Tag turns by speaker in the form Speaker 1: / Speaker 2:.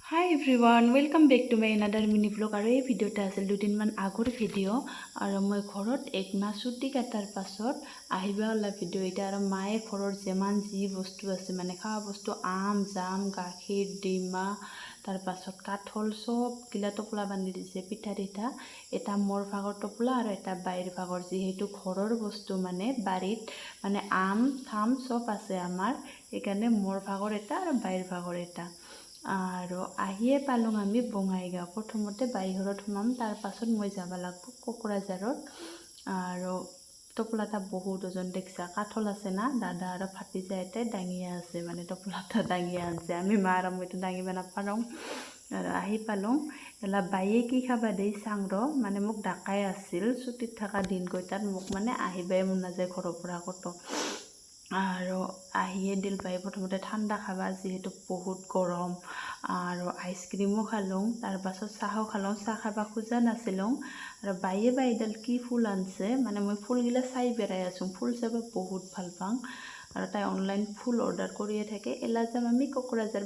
Speaker 1: High everyone welcome back to my another mini blog. আৰু এই ভিডিঅ'টা আছিল দুদিনমান আগৰ ভিডিঅ'। আৰু মই ঘৰত একমাহ ছুটি কাটাৰ পাছত আহিবা ওলা ভিডিঅ' এটা। আৰু মায়ে ঘৰৰ যিমান যি বস্তু আছে মানে খোৱা বস্তু আম জাম গাখীৰ ডিমা তাৰ পাছত কাঠল চবগিলা টোপলা বান্ধি দিছে। পিঠা চিঠা এটা মোৰ ভাগৰ টোপলা আৰু এটা বাইৰ ভাগৰ, যিহেতু ঘৰৰ বস্তু মানে বাৰীত মানে আম থাম চব আছে আমাৰ, সেইকাৰণে মোৰ ভাগৰ এটা আৰু বাইৰ ভাগৰ এটা। আৰু আহিয়ে পালোঁ আমি বঙাইগাঁও। প্ৰথমতে বাইঘৰত সোমাম, তাৰ পাছত মই যাব লাগিব কোকৰাঝাৰত। আৰু টোপলাটা বহুত ওজন দেখছা, কাঠল আছে না, দাদা আৰু ভাতিজা এটাই দাঙিয়া আছে, মানে টোপলাটা দাঙিয়া আনছে। আমি মা আৰু মইতো দাঙিব নাপাৰোঁ। আৰু আহি পালোঁ। এলা বাইয়ে কি খাবা দেই চাং ৰ, মানে মোক ডাকাই আছিল ছুটিত থকা দিনকেইটাত, মোক মানে আহিবাই মন নাযায় ঘৰৰ পৰা ক'তো। আৰু আহিয়ে দিল বাই প্ৰথমতে ঠাণ্ডা খাবা, যিহেতু বহুত গৰম। আৰু আইচক্ৰীমো খালোঁ, তাৰ পাছত চাহো খালোঁ। চাহ খাবা খোজা নাছিলোঁ। আৰু বাইয়ে বাইডাল কি ফুল আনছে, মানে মই ফুলগিলা চাই বেৰাই আছোঁ, ফুল চাব বহুত ভাল পাওঁ। আৰু তাই অনলাইন ফুল অৰ্ডাৰ কৰিয়ে থাকে। এলা যাম আমি কোকৰাঝাৰ।